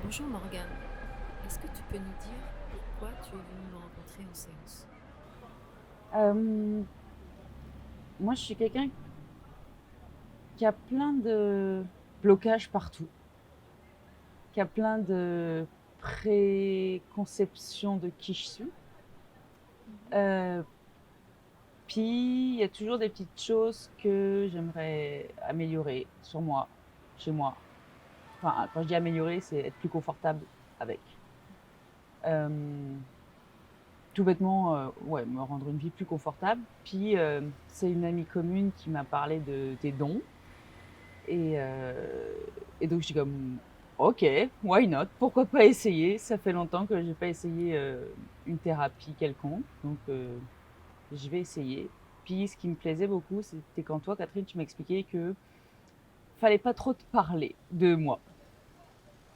Bonjour Morgane, est-ce que tu peux nous dire pourquoi tu es venue me rencontrer en séance? Euh, Moi, je suis quelqu'un qui a plein de blocages partout, qui a plein de préconceptions de qui je suis. Mhm. Euh, Puis, il y a toujours des petites choses que j'aimerais améliorer sur moi, chez moi. Enfin, quand je dis améliorer, c'est être plus confortable avec. Euh, Tout bêtement, ouais, me rendre une vie plus confortable. Puis, c'est une amie commune qui m'a parlé de tes dons. Et, euh, et donc, je suis comme, ok, why not? Pourquoi pas essayer? Ça fait longtemps que j'ai pas essayé une thérapie quelconque, donc je vais essayer. Puis, ce qui me plaisait beaucoup, c'était quand toi, Catherine, tu m'expliquais que fallait pas trop te parler de moi,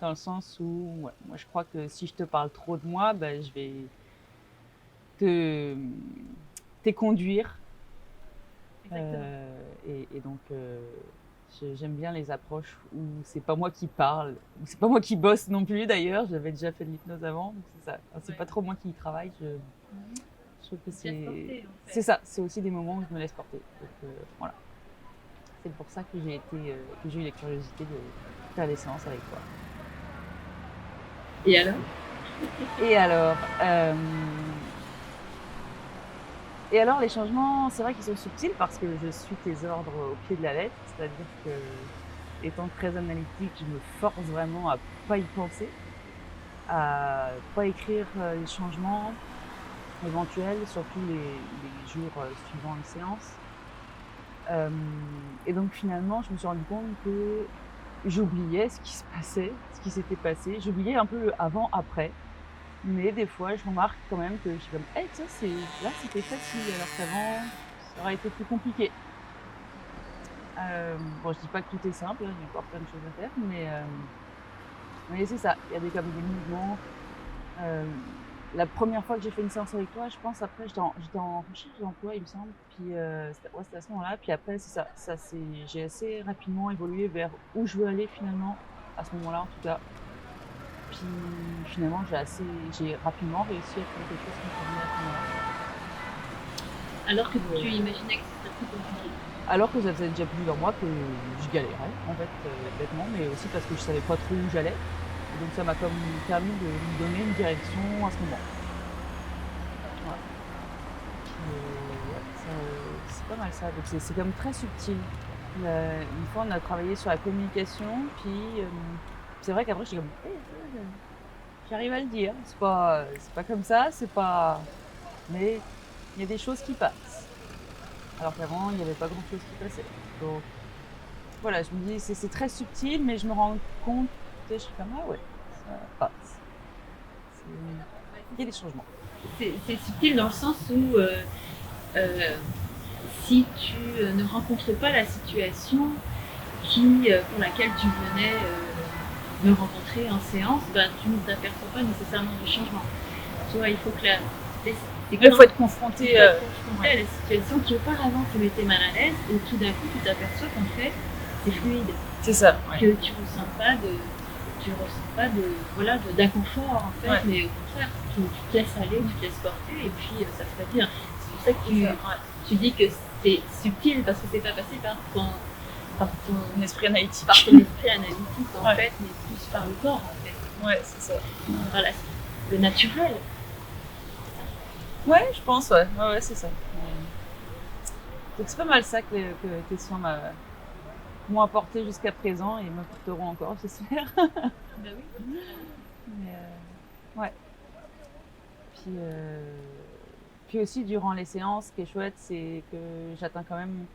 dans le sens où, ouais, moi, je crois que si je te parle trop de moi, ben, je vais te t'éconduire. Exactement. Et donc, j'aime bien les approches où c'est pas moi qui parle, où c'est pas moi qui bosse non plus d'ailleurs. J'avais déjà fait de l'hypnose avant, donc c'est ça. Quand c'est Ouais. pas trop moi qui travaille. Mhm. Je trouve que Tu te laisses porter en c'est fait. ça. C'est aussi des moments où je me laisse porter. Donc voilà, c'est pour ça que que j'ai eu la curiosité de faire des séances avec toi. Et alors? Et alors, euh, et alors les changements, c'est vrai qu'ils sont subtils parce que je suis tes ordres au pied de la lettre, c'est-à-dire que étant très analytique, je me force vraiment à pas y penser, à pas écrire les changements éventuels, surtout les jours suivant une séance. Euh, et donc finalement, je me suis rendu compte que j'oubliais ce qui se passait, ce qui s'était passé. J'oubliais un peu le avant-après. Mais des fois, je remarque quand même que je suis comme, hey, ça, là, c'était facile, alors qu'avant, ça aurait été plus compliqué. Bon, je dis pas que tout est simple, il y a encore plein de choses à faire, mais c'est ça. Il y a comme des mouvements. Euh, la première fois que j'ai fait une séance avec toi, je pense après, j'étais en recherche d'emploi, il me semble. Puis ouais, c'était à ce moment-là. Puis après, c'est ça. J'ai assez rapidement évolué vers où je veux aller finalement, à ce moment-là en tout cas. Puis finalement, j'ai rapidement réussi à trouver quelque chose qui me convenait à ce moment-là. Alors que Puis, tu imaginais que ce serait plus compliqué. alors que ça faisait déjà plusieurs mois que je galérais, en fait, bêtement, mais aussi parce que je savais pas trop où j'allais. Et donc ça m'a comme permis de me donner une direction à ce moment. Voilà. Puis, ouais, c'est pas mal ça. Donc c'est comme très subtil. Une fois, on a travaillé sur la communication, puis c'est vrai qu'après, j'étais comme, j'arrive à le dire. C'est pas comme ça, c'est pas. Mais il y a des choses qui passent. Alors qu'avant, il n'y avait pas grand-chose qui passait. Donc voilà, je me dis, c'est très subtil, mais je me rends compte, tu sais, je suis comme, ah ouais, ça passe. Il y a des changements. C'est subtil dans le sens où euh, si tu ne rencontres pas la situation pour laquelle tu venais me rencontrer en séance, ben, tu ne t'aperçois pas nécessairement du changement. Tu vois, il faut que c'est Il quand faut être il confronté. faut être confronté Ouais. à la situation qui auparavant te mettait mal à l'aise et tout d'un coup tu t'aperçois qu'en fait c'est fluide, C'est ça, ouais. que tu ressens pas de voilà d'inconfort en fait, Ouais. mais au contraire tu te laisses aller, tu te laisses porter et puis ça se fait bien. C'est pour ça que C'est ça, ouais. tu dis que c'est subtil parce que c'est pas passé par Un esprit analytique. par ton esprit analytique en Ouais. fait, mais plus par le corps en fait, Ouais, c'est ça. par le naturel. Ouais, je pense, ouais. Ouais, ouais, c'est ça. Donc c'est pas mal ça que tes soins m'ont apporté jusqu'à présent et m'apporteront encore, j'espère. Ben oui. Mais ouais. Puis, puis aussi, durant les séances, ce qui est chouette, c'est que j'atteins quand même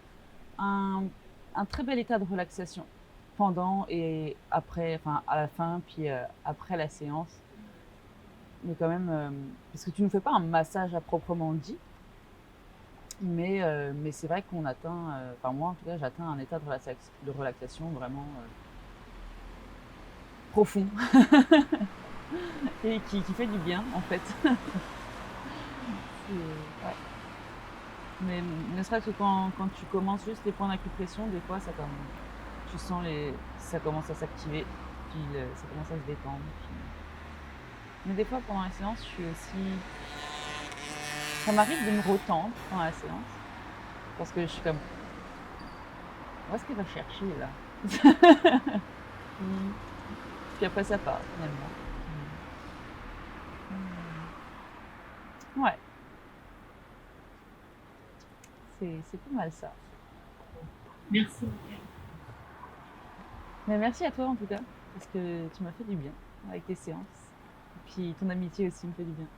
un, un très bel état de relaxation pendant et après, enfin à la fin, puis après la séance. Mais quand même, parce que tu ne fais pas un massage à proprement dit, mais c'est vrai qu'on atteint, enfin moi en tout cas, j'atteins un état de relaxation vraiment profond et qui fait du bien en fait. Ouais. Mais ne serait-ce que quand tu commences juste les points d'acupression, des fois ça comme tu sens ça commence à s'activer. puis ça commence à se détendre. Mais des fois, pendant la séance, je suis aussi... Ça m'arrive de me retendre pendant la séance, parce que je suis comme, où est-ce qu'elle va chercher là? Puis après, ça part finalement. Ouais, c'est pas mal ça. Merci, Michael. Mais merci à toi en tout cas, parce que tu m'as fait du bien avec tes séances. Et puis ton amitié aussi me fait du bien.